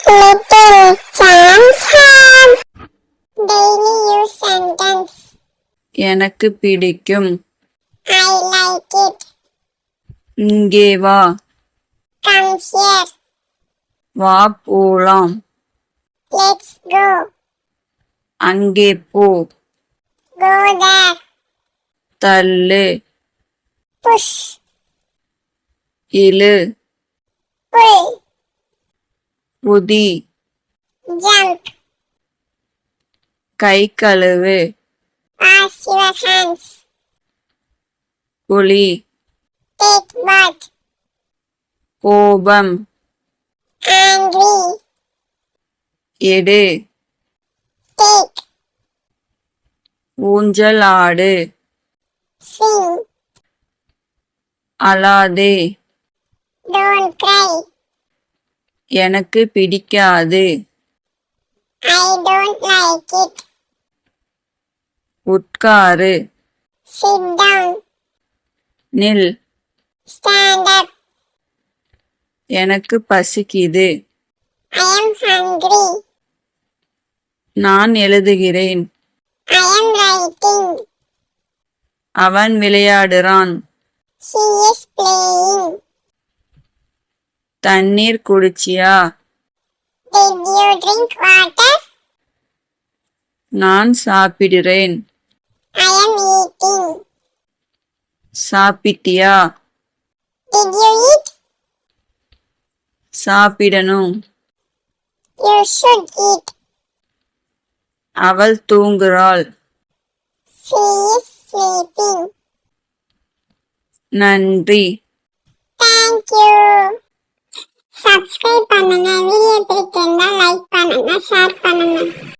Little Champs Home. Daily use sentence. எனக்கு பிடிக்கும். I like it. இங்கே வா. Come here. வா போலாம். Let's go. அங்கே போ. Go there. தள்ளு. Push. இழு. Pull. குதி. Jump. கை கழுவு. Wash your hands. குளி. Take bath. கோபம். Angry. எடு. Take. ஊஞ்சல் ஆடு. Sing. அழாதே. Don't cry. எனக்கு பிடிக்காது. I don't like it. உட்காரு. Sit down. நில். Stand up. எனக்கு பசிக்குது. I am hungry. நான் எழுதுகிறேன். I am writing. அவன் விளையாடுறான். He is playing. தண்ணீர் குடிச்சியா? Did you drink water? நான் சாப்பிடுறேன். I am eating. சாப்பிட்டியா? Did you eat? சாப்பிடணும். You should eat. அவள் தூங்குறாள். She is sleeping. நன்றி. Thank you. Subscribe பண்ணுங்க.